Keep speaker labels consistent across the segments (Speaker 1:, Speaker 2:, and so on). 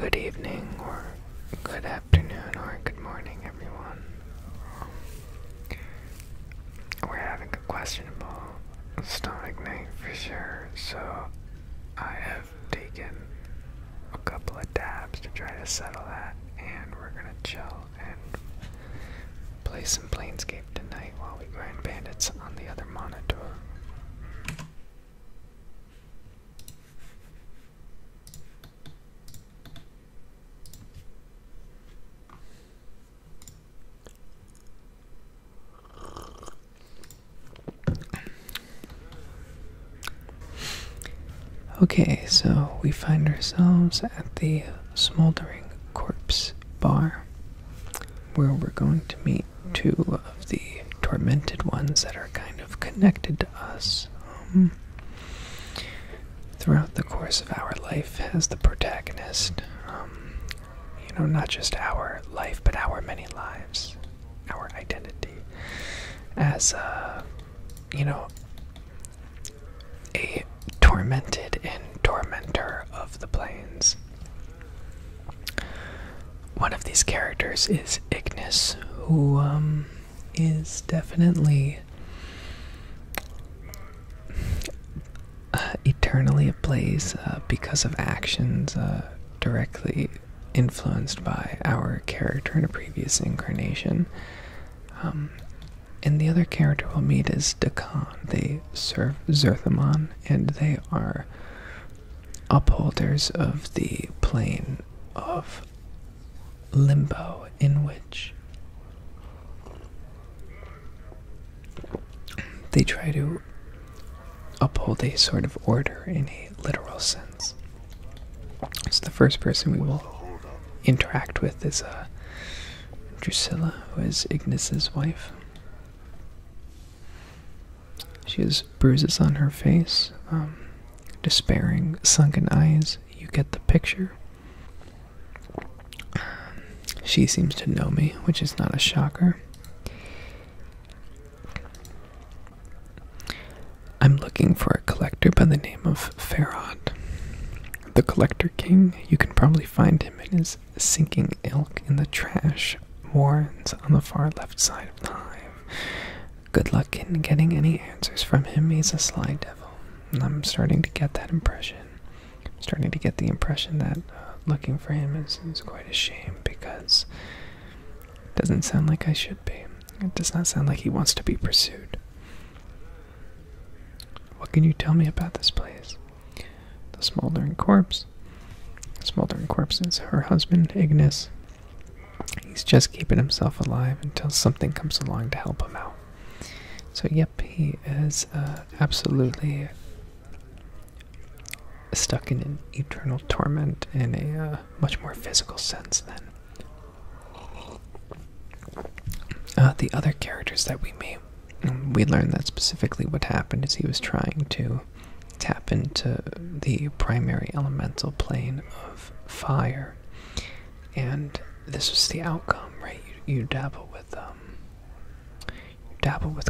Speaker 1: good evening, or good afternoon, or good morning, everyone. We're having a questionable stomach night for sure, so I have taken a couple of dabs to try to settle that, and we're gonna chill and play some Planescape tonight while we grind bandits on the other monitor. Okay, so we find ourselves at the Smoldering Corpse Bar, where we're going to meet two of the tormented ones that are kind of connected to us. Throughout the course of our life as the protagonist, not just our life, but our many lives, our identity as, a tormented and tormentor of the planes. One of these characters is Ignus, who is definitely eternally ablaze because of actions directly influenced by our character in a previous incarnation. And the other character we'll meet is Dak'kon. They serve Zerthamon, and they are upholders of the plane of limbo, in which they try to uphold a sort of order in a literal sense. So the first person we will interact with is Drusilla, who is Ignus's wife. She has bruises on her face, despairing, sunken eyes. You get the picture. She seems to know me, which is not a shocker. I'm looking for a collector by the name of Pharod. The Collector King. You can probably find him in his sinking ilk in the trash moorings on the far left side of the hive. Good luck in getting any answers from him. He's a sly devil. And I'm starting to get that impression. I'm starting to get the impression that looking for him is quite a shame, because it doesn't sound like I should be. It does not sound like he wants to be pursued. What can you tell me about this place? The Smoldering Corpse. The Smoldering Corpse is her husband, Ignus. He's just keeping himself alive until something comes along to help him out. So yep, he is absolutely stuck in an eternal torment in a much more physical sense then. The other characters that we meet, we learn that specifically what happened is he was trying to tap into the primary elemental plane of fire, and this was the outcome, right? You dabble with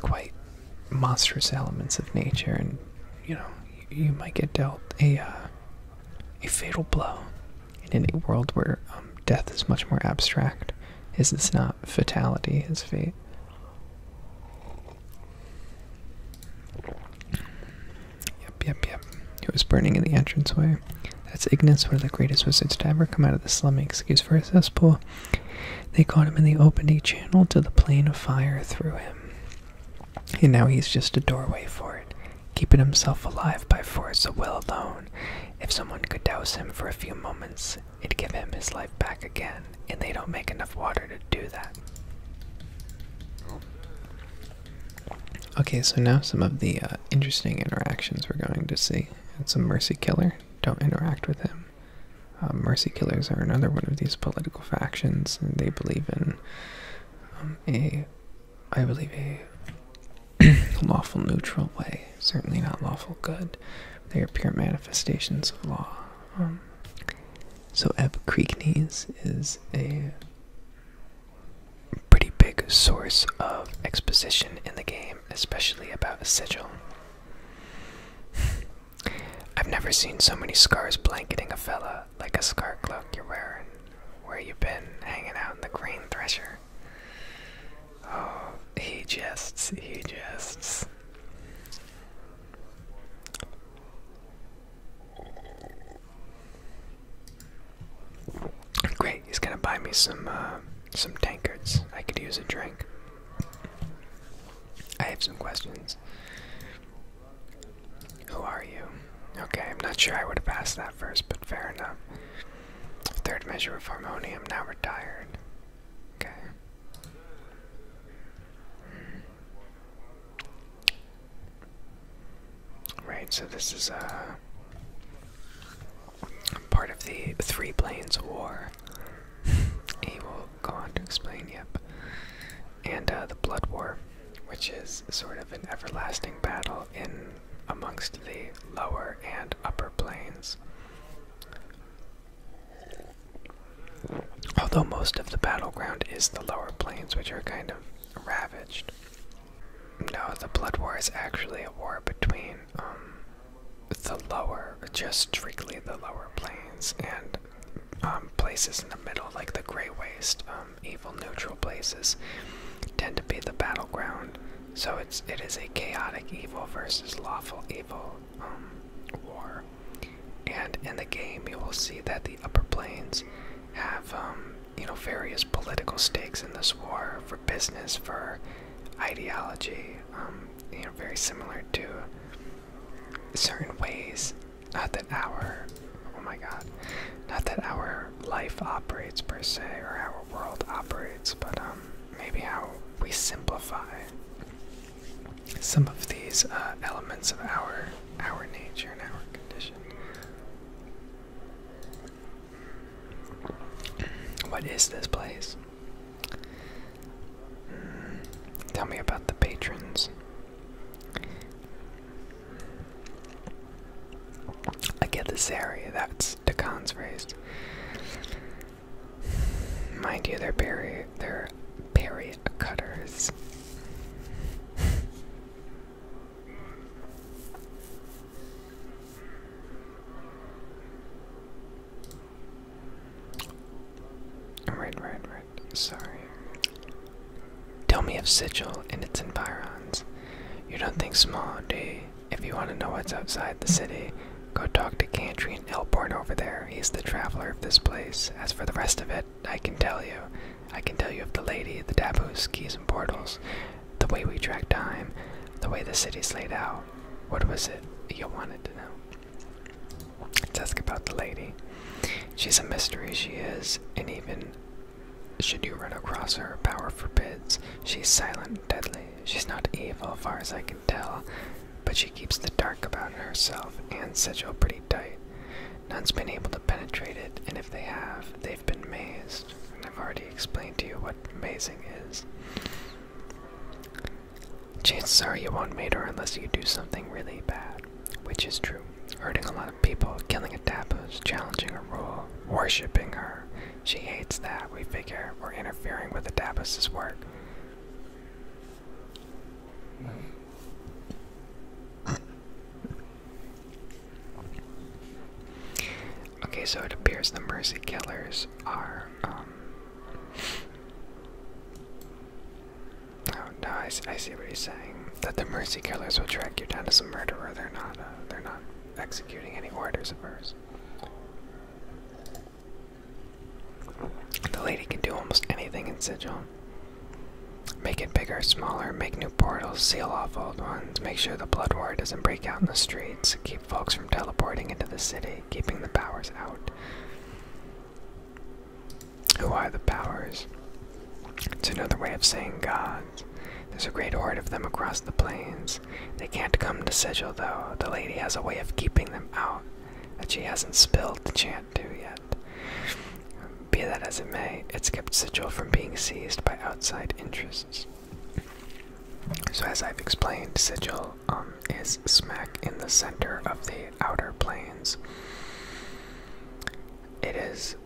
Speaker 1: quite monstrous elements of nature, and you might get dealt a fatal blow. And in a world where death is much more abstract, is this not fatality, his fate? Yep. It was burning in the entranceway. That's Ignus, one of the greatest wizards to ever come out of the slumming excuse for a cesspool. They caught him in the opening channel to the plane of fire through him. And now he's just a doorway for it, keeping himself alive by force of will alone. If someone could douse him for a few moments, it'd give him his life back again, and they don't make enough water to do that. Okay, so now some of the interesting interactions we're going to see. It's a Mercy Killer. Don't interact with him. Mercy Killers are another one of these political factions, and they believe in a lawful neutral way. Certainly not lawful good. They are pure manifestations of law. So Ebb Creeknees is a pretty big source of exposition in the game, especially about a sigil. I've never Never seen so many scars blanketing a fella like a scar cloak you're wearing. Where you been, hanging out in the grain thresher? Oh, he jests, he jests. Great, he's gonna buy me some tankards. I could use a drink. I have some questions. Who are you? Okay, I'm not sure I would have asked that first, but fair enough. Third measure of harmonium, now retired. Okay. Right, so this is part of the Three Planes War. He will go on to explain, yep. And the Blood War, which is sort of an everlasting battle in amongst the lower and upper planes. Although most of the battleground is the lower planes, which are kind of ravaged. No, the Blood War is actually a war between the lower, just strictly the lower planes, and places in the middle, like the Grey Waste, evil neutral places, tend to be the battleground. So it is a chaotic evil versus lawful evil war. And in the game, you will see that the upper planes have various political stakes in this war, for business, for ideology, very similar to certain ways. Not that our life operates per se, or our world operates, but maybe how we simplify some of these elements of our nature and our condition. What is this place? Tell me about the patrons. I get this area, that's Dak'kon's raised. Mind you, they're berry cutters. Right. Sorry. Tell me of Sigil and its environs. You don't think small, do you? If you want to know what's outside the city, go talk to Cantry and Elborn over there. He's the traveler of this place. As for the rest of it, I can tell you. I can tell you of the lady, the taboos, keys, and portals, the way we track time, the way the city's laid out. What was it you wanted to know? Let's ask about the lady. She's a mystery, she is, and even should you run across her, power forbids. She's silent and deadly. She's not evil, as far as I can tell, but she keeps the dark about herself and Sigil pretty tight. None's been able to penetrate it, and if they have, they've been mazed. And I've already explained to you what mazing is. Chances are you won't mate her unless you do something really bad, which is true. Hurting a lot of people, killing a taboos, challenging a rule, worshipping her. She hates that. We figure we're interfering with the taboos' work. Okay, so it appears the Mercy Killers are, oh, no, I see what he's saying. That the Mercy Killers will track you down as a murderer. They're not executing any orders of hers. The lady can do almost anything in Sigil. Make it bigger, smaller, make new portals, seal off old ones, make sure the Blood War doesn't break out in the streets, keep folks from teleporting into the city, keeping the powers out. Who are the powers? It's another way of saying gods. There's a great horde of them across the plains. They can't come to Sigil, though. The lady has a way of keeping them out that she hasn't spilled the chant to yet. Be that as it may, it's kept Sigil from being seized by outside interests. So as I've explained, Sigil is smack in the center of the outer planes. It is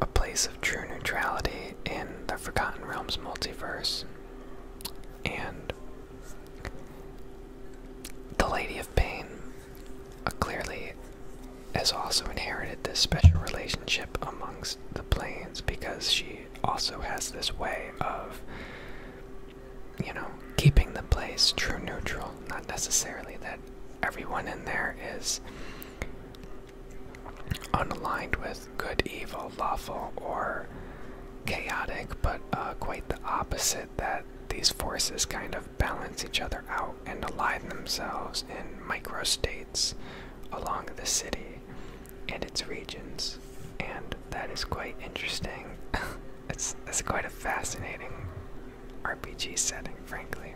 Speaker 1: a place of true neutrality in the Forgotten Realms multiverse. And the Lady of Pain clearly has also inherited this special relationship amongst the planes because she also has this way of, you know, keeping the place true neutral. Not necessarily that everyone in there is unaligned with good, evil, lawful, or chaotic, but quite the opposite, that these forces kind of balance each other out and align themselves in microstates along the city and its regions, and that is quite interesting. it's quite a fascinating RPG setting, frankly.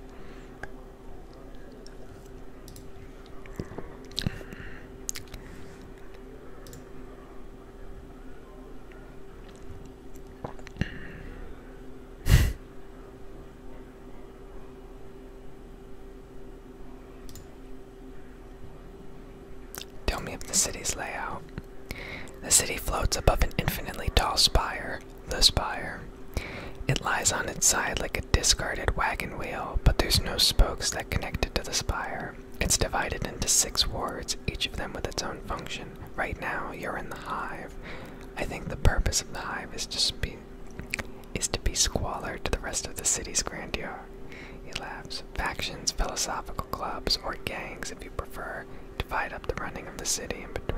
Speaker 1: Tell me of the city's layout. The city floats above an infinitely tall spire, the spire. It lies on its side like a discarded wagon wheel, but there's no spokes that connect it to the spire. It's divided into 6 wards, each of them with its own function. Right now, you're in the Hive. I think the purpose of the Hive is to be squalor to the rest of the city's grandeur. He laughs. Factions, philosophical clubs, or gangs, if you prefer, divide up the running of the city in between.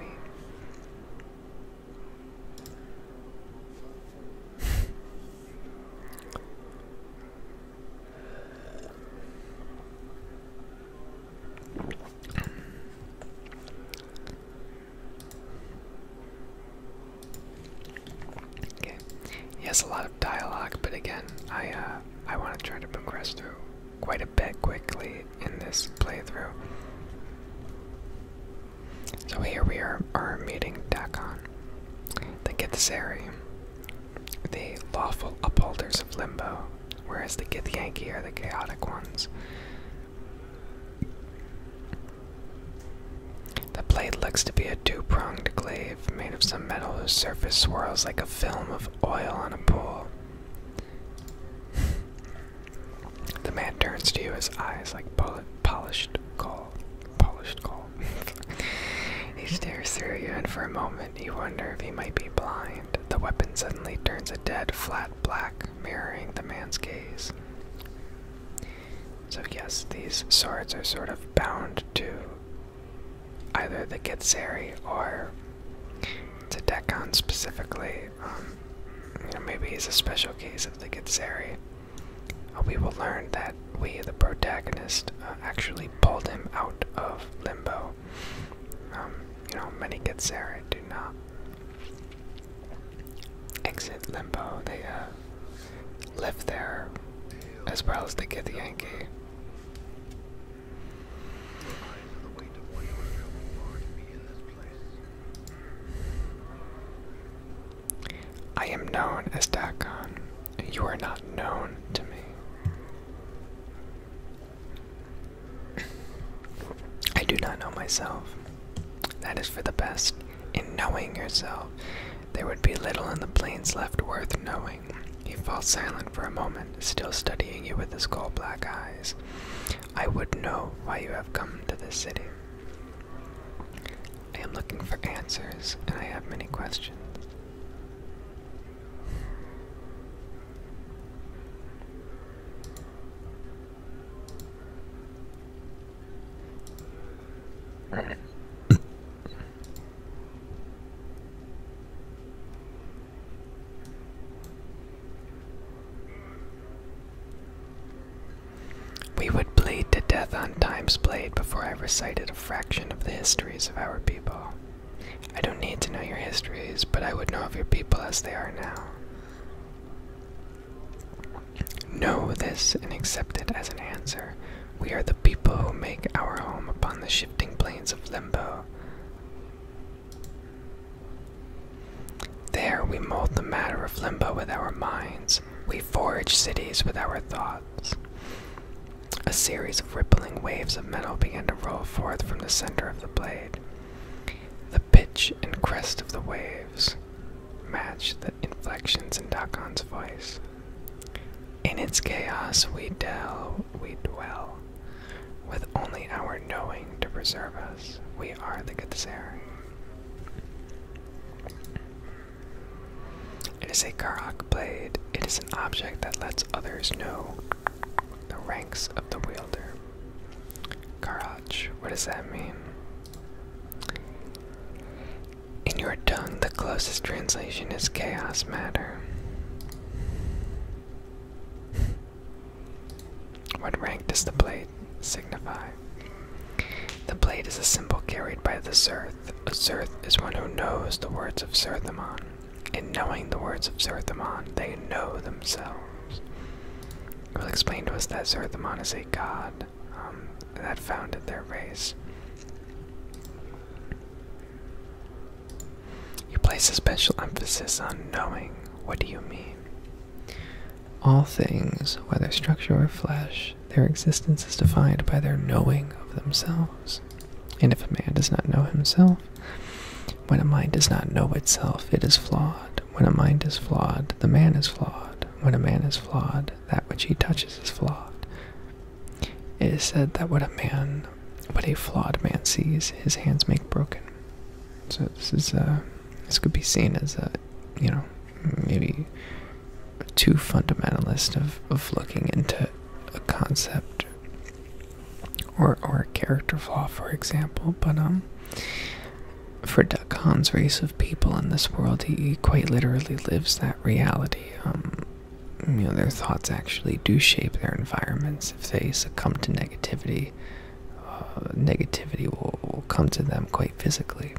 Speaker 1: Okay, he has a lot of dialogue, but again, I want to try to progress through quite a bit quickly in this playthrough. So here we are meeting Dak'kon, the Githzeri, the lawful upholders of Limbo, whereas the Githyanki are the chaotic ones. The blade looks to be a 2-pronged glaive made of some metal whose surface swirls like a film of oil on a pool. The man turns to you, his eyes like polished coal. He stares through you, and for a moment you wonder if he might be blind. The weapon suddenly turns a dead, flat black, mirroring the man's gaze. So yes, these swords are sort of bound to either the Githzeri or to Dak'kon specifically. Maybe he's a special case of the Githzeri. We will learn that we, the protagonist, actually pulled him out of Limbo. Many Githzeri do not exit Limbo. They live there, as well as the Githyanki. I am known as Dak'kon. You are not known to me. I do not know myself. That is for the best. In knowing yourself, there would be little in the plains left worth knowing. He falls silent for a moment, still studying you with his coal-black eyes. I would know why you have come to this city. I am looking for answers, and I have many questions. We would bleed to death on Time's blade before I recited a fraction of the histories of our people. I don't need to know your histories, but I would know of your people as they are now. Know this and accept it as an answer. We are the people who make our home upon the shifting plains of Limbo. There we mold the matter of Limbo with our minds. We forge cities with our thoughts. A series of rippling waves of metal began to roll forth from the center of the blade. The pitch and crest of the waves matched the inflections in Dak'kon's voice. In its chaos we dwell, with only our knowing to preserve us. We are the Githzeri. What is a Karok blade? It is an object that lets others know the ranks of the wielder. Karach, what does that mean? In your tongue, the closest translation is chaos matter. What rank does the blade signify? The blade is a symbol carried by the Zerth. A Zerth is one who knows the words of Zerthamon. In knowing the words of Zerthamon, they know themselves. It will explain to us that Zerthamon is a god that founded their race. You place a special emphasis on knowing. What do you mean? All things, whether structure or flesh, their existence is defined by their knowing of themselves. And if a man does not know himself, when a mind does not know itself, it is flawed. When a mind is flawed, the man is flawed. When a man is flawed, that which he touches is flawed. It is said that what a flawed man sees, his hands make broken. So this could be seen as maybe too fundamentalist of looking into a concept or a character flaw, for example. But for Dak'kon's race of people in this world, he quite literally lives that reality. Their thoughts actually do shape their environments. If they succumb to negativity, negativity will come to them quite physically.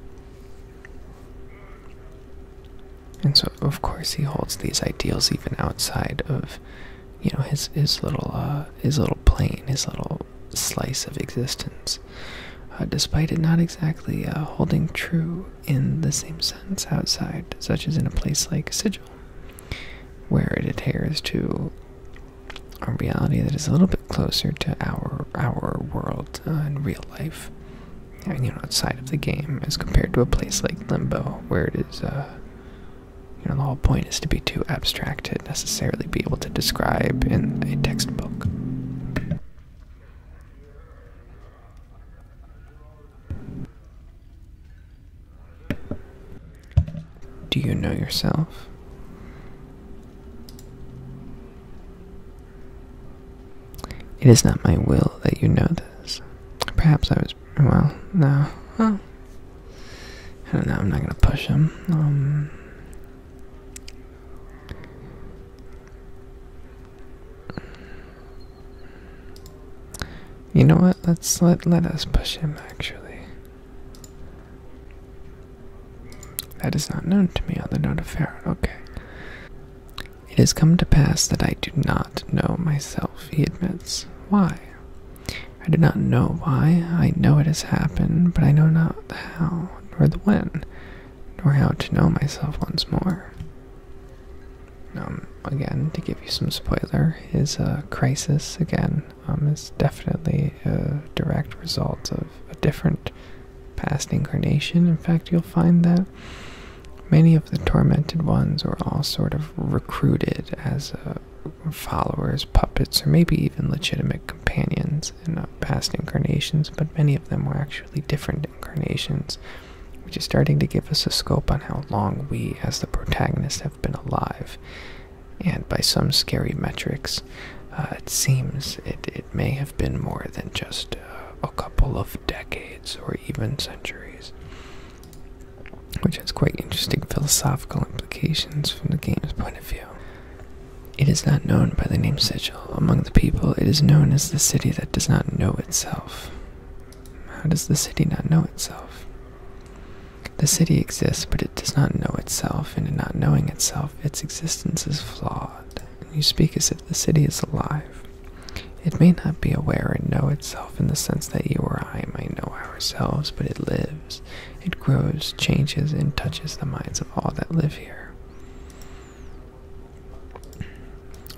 Speaker 1: And so, of course, he holds these ideals even outside of, his little plane, his little slice of existence. Despite it not exactly holding true in the same sense outside, such as in a place like Sigil, where it adheres to a reality that is a little bit closer to our world in real life, and outside of the game, as compared to a place like Limbo, where it is the whole point is to be too abstract to necessarily be able to describe in a textbook. Do you know yourself? It is not my will that you know this. Perhaps I was, no. Well, I don't know, I'm not gonna push him. You know what? Let us push him, actually. That is not known to me on the note of Pharod. Okay. It has come to pass that I do not know myself, he admits. Why? I do not know why. I know it has happened, but I know not the how, nor the when, nor how to know myself once more. Again, to give you some spoiler, his crisis, again, is definitely a direct result of a different past incarnation. In fact, you'll find that many of the tormented ones were all sort of recruited as followers, puppets, or maybe even legitimate companions in past incarnations, but many of them were actually different incarnations, which is starting to give us a scope on how long we, as the protagonist, have been alive. And by some scary metrics, it seems it may have been more than just a couple of decades or even centuries, which has quite interesting philosophical implications from the game's point of view. It is not known by the name Sigil. Among the people, it is known as the city that does not know itself. How does the city not know itself? The city exists, but it does not know itself, and in not knowing itself, its existence is flawed. And you speak as if the city is alive. It may not be aware and know itself in the sense that you or I might know ourselves, but it lives. It grows, changes, and touches the minds of all that live here.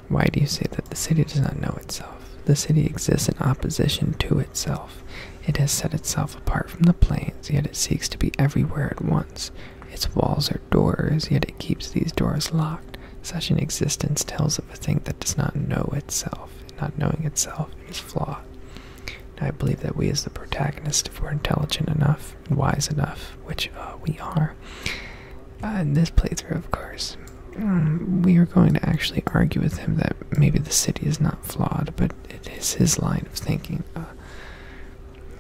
Speaker 1: Why do you say that the city does not know itself? The city exists in opposition to itself. It has set itself apart from the planes, yet it seeks to be everywhere at once. Its walls are doors, yet it keeps these doors locked. Such an existence tells of a thing that does not know itself. Not knowing itself is flawed. And I believe that we as the protagonist, if we're intelligent enough and wise enough, which we are, in this playthrough, of course, we are going to actually argue with him that maybe the city is not flawed, but it is his line of thinking.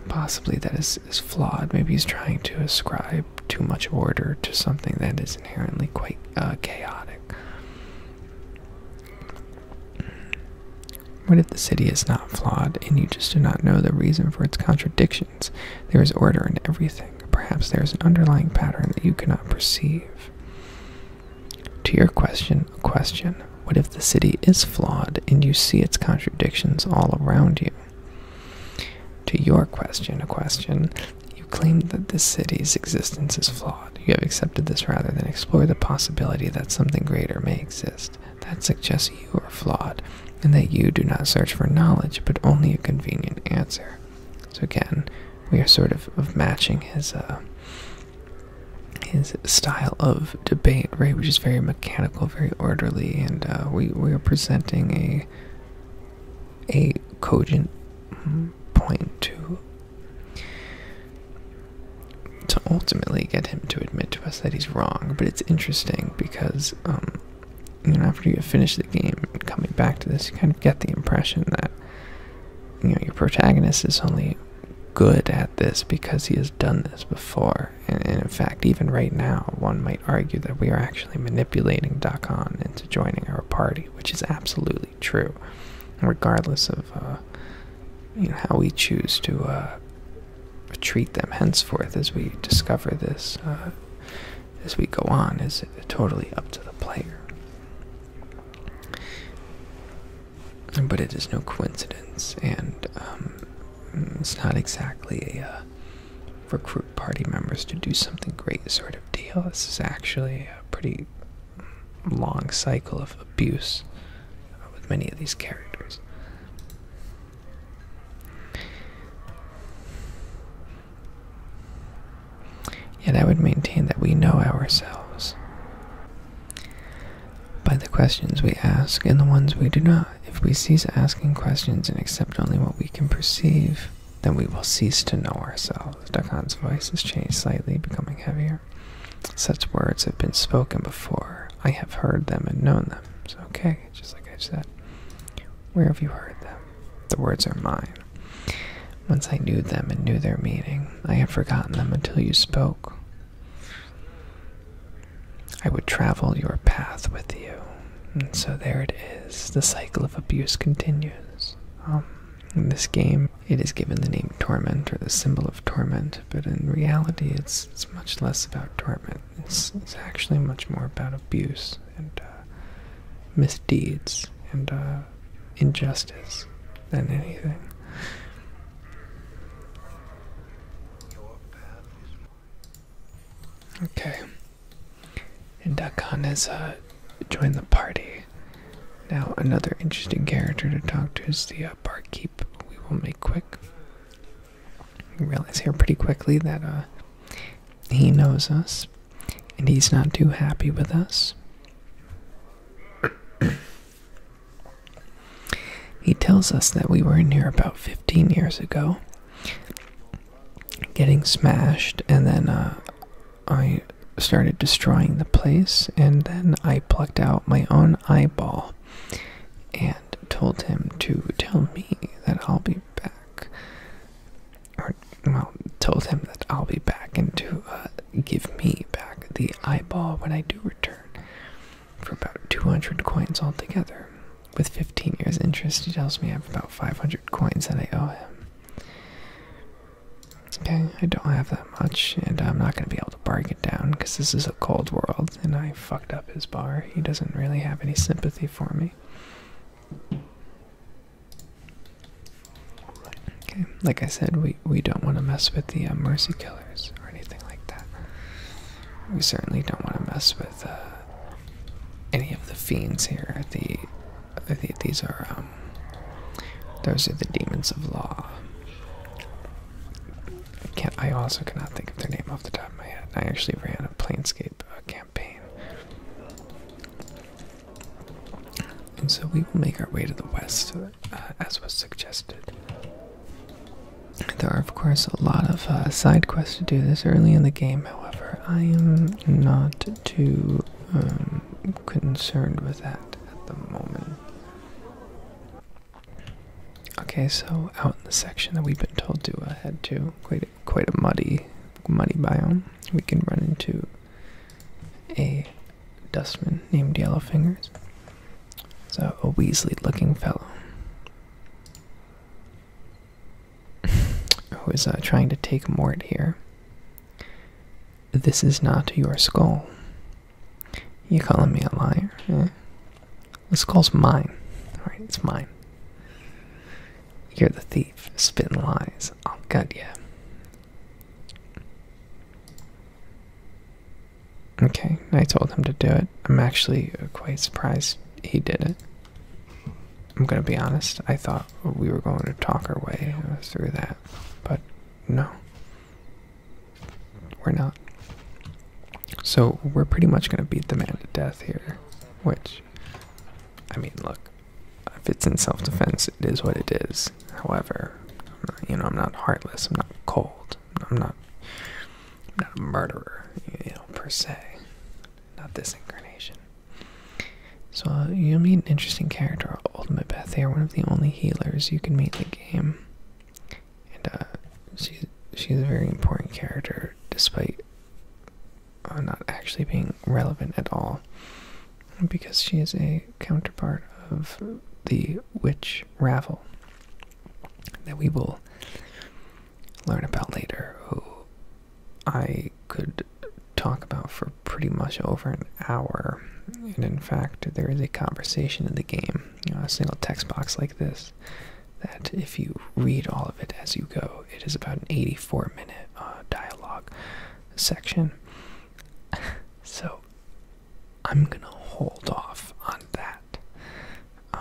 Speaker 1: Possibly that is flawed. Maybe he's trying to ascribe too much order to something that is inherently quite chaotic. What if the city is not flawed and you just do not know the reason for its contradictions? There is order in everything. Perhaps there is an underlying pattern that you cannot perceive. To your question, a question. What if the city is flawed and you see its contradictions all around you? To your question, a question. You claim that this city's existence is flawed. You have accepted this rather than explore the possibility that something greater may exist. That suggests you are flawed, and that you do not search for knowledge, but only a convenient answer. So again, we are sort of matching his style of debate, right, which is very mechanical, very orderly, and we are presenting a cogent point to ultimately get him to admit to us that he's wrong. But it's interesting because after you finish the game and coming back to this, you kind of get the impression that your protagonist is only good at this because he has done this before. And in fact, even right now, one might argue that we are actually manipulating Dak'kon into joining our party, which is absolutely true, regardless of how we choose to treat them henceforth as we discover this as we go on is totally up to the player. But it is no coincidence, and it's not exactly a recruit party members to do something great sort of deal. This is actually a pretty long cycle of abuse with many of these characters. Yet I would maintain that we know ourselves by the questions we ask and the ones we do not. If we cease asking questions and accept only what we can perceive, then we will cease to know ourselves. Dak'kon's voice has changed slightly, becoming heavier. Such words have been spoken before. I have heard them and known them. So okay, just like I said. Where have you heard them? The words are mine. Once I knew them and knew their meaning, I have forgotten them until you spoke. I would travel your path with you. And so there it is. The cycle of abuse continues. In this game, it is given the name Torment, or the symbol of torment, but in reality it's much less about torment. It's actually much more about abuse and misdeeds and injustice than anything. Okay. And Dak'kon has joined the party. Now, another interesting character to talk to is the barkeep. We will make quick. We realize here pretty quickly that he knows us, and he's not too happy with us. He tells us that we were in here about 15 years ago, getting smashed, and then I started destroying the place, and then I plucked out my own eyeball and told him to tell me that I'll be back, or, well, told him that I'll be back and to give me back the eyeball when I do return for about 200 coins altogether. With 15 years interest, he tells me I have about 500 coins that I owe him. Okay, I don't have that much, and I'm not going to be able to bargain down because this is a cold world, and I fucked up his bar. He doesn't really have any sympathy for me. Okay, like I said, we don't want to mess with the mercy killers or anything like that. We certainly don't want to mess with any of the fiends here. These are those are the demons of law. I also cannot think of their name off the top of my head. I actually ran a Planescape campaign. And so we will make our way to the west, as was suggested. There are, of course, a lot of side quests to do this early in the game. However, I am not too concerned with that at the moment. Okay, so out in the section that we've been told to head to, quite a muddy biome, we can run into a dustman named Yellowfingers. So a Weasley-looking fellow who is trying to take Mort here. This is not your skull. You calling me a liar? Eh? The skull's mine. Alright, it's mine. You're the thief, spitting lies. I'll gut ya. Okay, I told him to do it. I'm actually quite surprised he did it. I'm gonna be honest, I thought we were going to talk our way through that, but no. We're not. So we're pretty much gonna beat the man to death here, which, I mean, look, if it's in self-defense, it is what it is. However, I'm not heartless, I'm not cold, I'm not a murderer, per se. Not this incarnation. So you'll meet an interesting character, Ultimate Beth. They are one of the only healers you can meet in the game. And she's a very important character, despite not actually being relevant at all. Because she is a counterpart of the witch Ravel that we will learn about later, who I could talk about for pretty much over an hour. And in fact, there is a conversation in the game, a single text box like this, that if you read all of it as you go, it is about an 84-minute dialogue section. So I'm gonna hold off on that.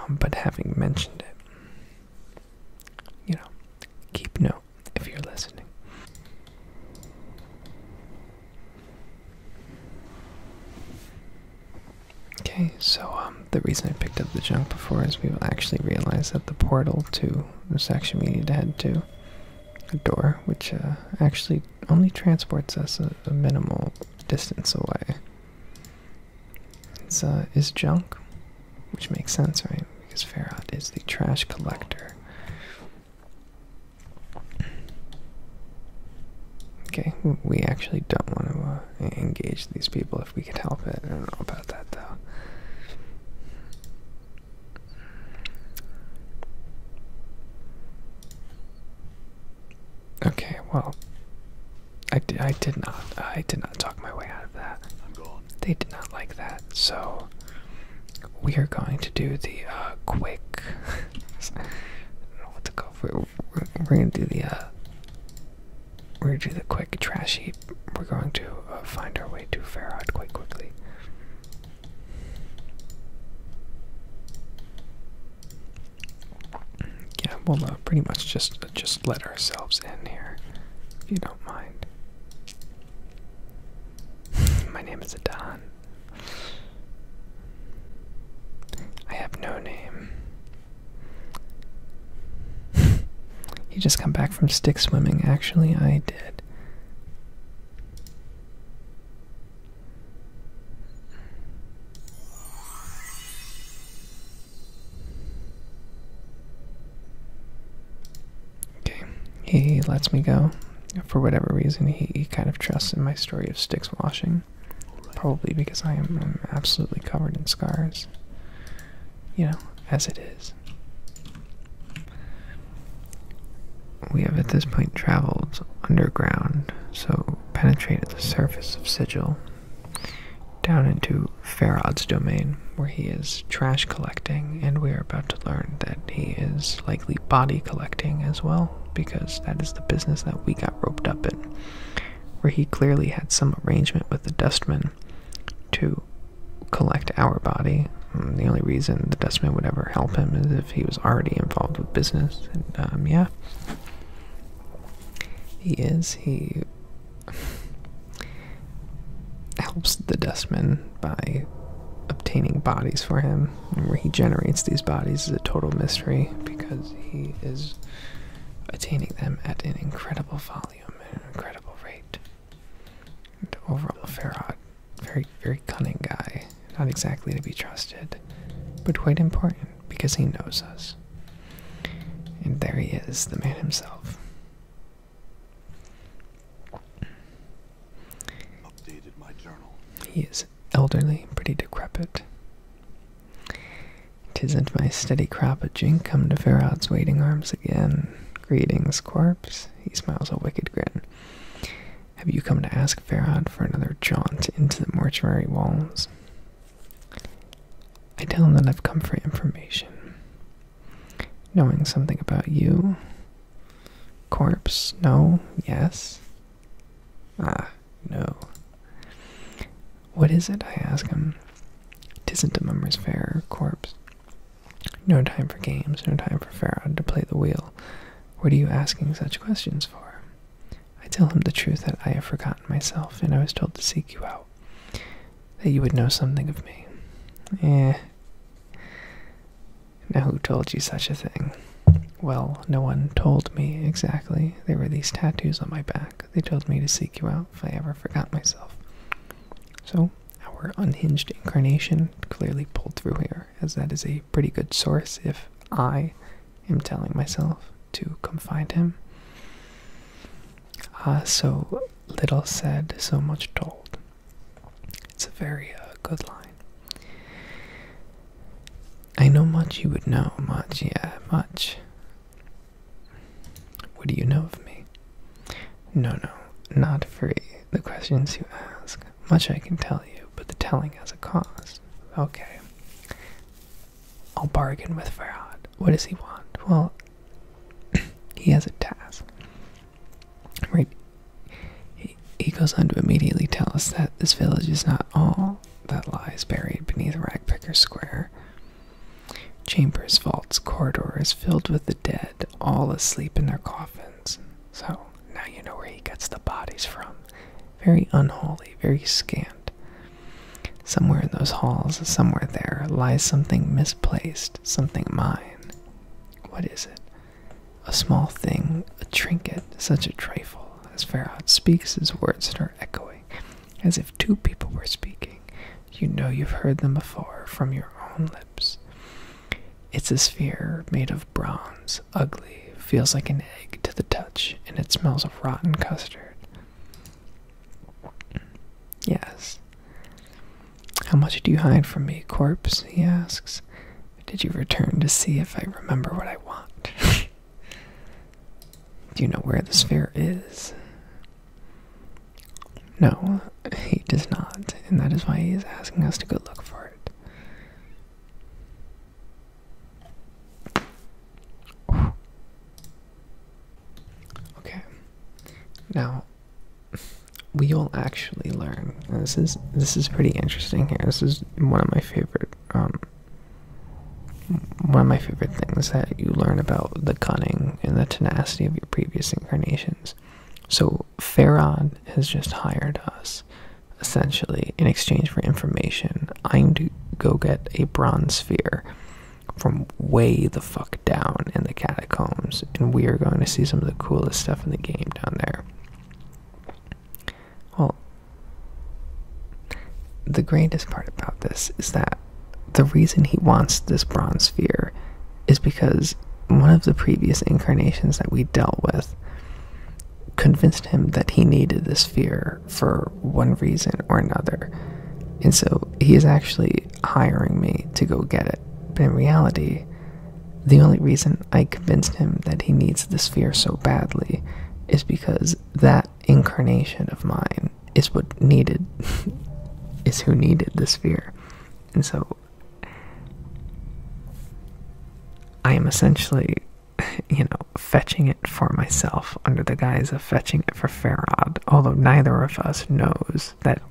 Speaker 1: But having mentioned it, keep note if you're listening. Okay, so the reason I picked up the junk before is we will actually realize that the portal to the section we need to head to, a door, which actually only transports us a minimal distance away, is junk, which makes sense, right? Because Pharod is the trash collector. Okay, we actually don't want to engage these people if we could help it. I don't know about that, though. Okay, well, I did not talk my way out of that. They did not like that, so we are going to do the quick. I don't know what to go for. We're gonna do the quick trash heap. We're going to find our way to Pharod quite quickly. Yeah, we'll pretty much just let ourselves in here, if you don't mind. My name is Adon. I have no name. You just come back from stick swimming. Actually, I did. Okay, he lets me go. For whatever reason, he kind of trusts in my story of sticks washing. Probably because I am absolutely covered in scars. As it is. We have at this point traveled underground, so penetrated the surface of Sigil, down into Pharod's domain, where he is trash collecting, and we are about to learn that he is likely body collecting as well, because that is the business that we got roped up in, where he clearly had some arrangement with the Dustman to collect our body. The only reason the Dustman would ever help him is if he was already involved with business, and yeah. He helps the Dustman by obtaining bodies for him, and where he generates these bodies is a total mystery, because he is attaining them at an incredible volume and an incredible rate. And overall, Pharod, very, very cunning guy. not exactly to be trusted, but quite important because he knows us. And there he is, the man himself.
Speaker 2: Updated my journal.
Speaker 1: He is elderly, pretty decrepit. 'Tisn't my steady crop of drink come to Pharod's waiting arms again. Greetings, corpse. He smiles a wicked grin. Have you come to ask Pharod for another jaunt into the mortuary walls? I tell him that I've come for information. Knowing something about you. Corpse, no, yes. Ah, no. What is it? I ask him. 'Tisn't a mummer's fair, corpse. No time for games, no time for Pharod to play the wheel. What are you asking such questions for? I tell him the truth that I have forgotten myself, and I was told to seek you out. That you would know something of me. Now who told you such a thing? Well, no one told me exactly. There were these tattoos on my back. They told me to seek you out if I ever forgot myself. So, our unhinged incarnation clearly pulled through here, as that is a pretty good source if I am telling myself to come find him. So little said, so much told. It's a very good line. I know much you would know, much, yeah, much. What do you know of me? No, not free. The questions you ask. Much I can tell you, but the telling has a cost. Okay. I'll bargain with Pharod. What does he want? Well, he has a task. Right? He goes on to immediately tell us that this village is not all that lies buried beneath Ragpicker Square. Chambers, vaults, corridors filled with the dead, all asleep in their coffins. So, now you know where he gets the bodies from. Very unholy, very scant. Somewhere in those halls, somewhere there, lies something misplaced, something mine. What is it? A small thing, a trinket, such a trifle. As Pharod speaks, his words start echoing, as if two people were speaking. You know you've heard them before, from your own lips. It's a sphere made of bronze, ugly, feels like an egg to the touch, and it smells of rotten custard. Yes. How much do you hide from me, corpse? He asks. Did you return to see if I remember what I want? Do you know where the sphere is? No, he does not, and that is why he is asking us to go look for it. Okay. Now, we will actually learn. This is pretty interesting here. This is one of my favorite things that you learn about the cunning and the tenacity of your previous incarnations. So Pharod has just hired us, essentially, in exchange for information. I'm to go get a bronze sphere from way the fuck down in the catacombs, and we are going to see some of the coolest stuff in the game down there. Well, the greatest part about this is that the reason he wants this bronze sphere is because one of the previous incarnations that we dealt with convinced him that he needed this sphere for one reason or another. And so he is actually hiring me to go get it. But in reality, the only reason I convinced him that he needs the sphere so badly is because that incarnation of mine is what needed, is who needed the sphere. And so I am essentially, fetching it for myself under the guise of fetching it for Pharod, although neither of us knows that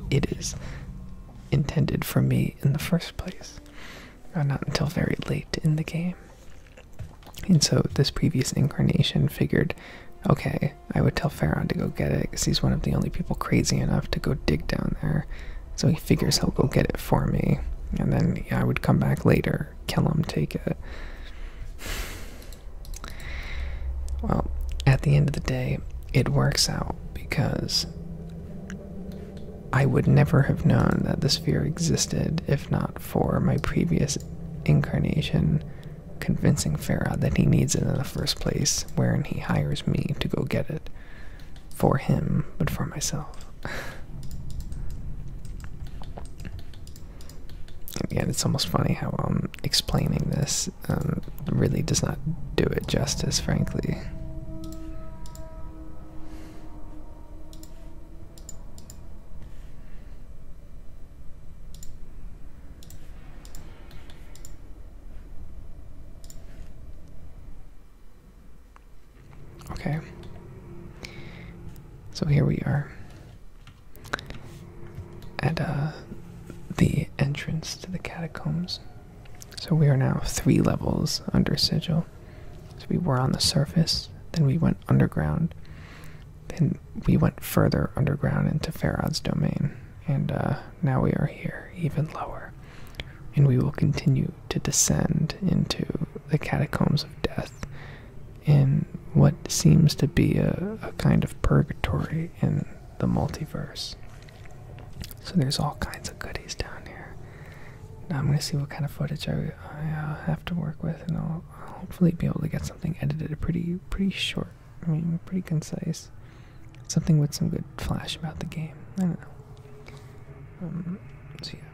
Speaker 1: it is intended for me in the first place, not until very late in the game. And so this previous incarnation figured, okay, I would tell Pharod to go get it because he's one of the only people crazy enough to go dig down there. So he figures he'll go get it for me, and then I would come back later, kill him, take it. Well, at the end of the day, it works out because I would never have known that the sphere existed if not for my previous incarnation convincing Pharod that he needs it in the first place, wherein he hires me to go get it. For him, but for myself. And again, it's almost funny how explaining this really does not do it justice, frankly. Okay. So here we are at the entrance to the catacombs. So we are now 3 levels under sigil. So we were on the surface, then we went underground, then we went further underground into Pharod's domain, and now we are here, even lower. And we will continue to descend into the catacombs of death in what seems to be a kind of purgatory in the multiverse. So there's all kinds of goodies down here. Now I'm going to see what kind of footage I have to work with, and I'll hopefully be able to get something edited pretty short. I mean, pretty concise. Something with some good flash about the game. I don't know. So yeah.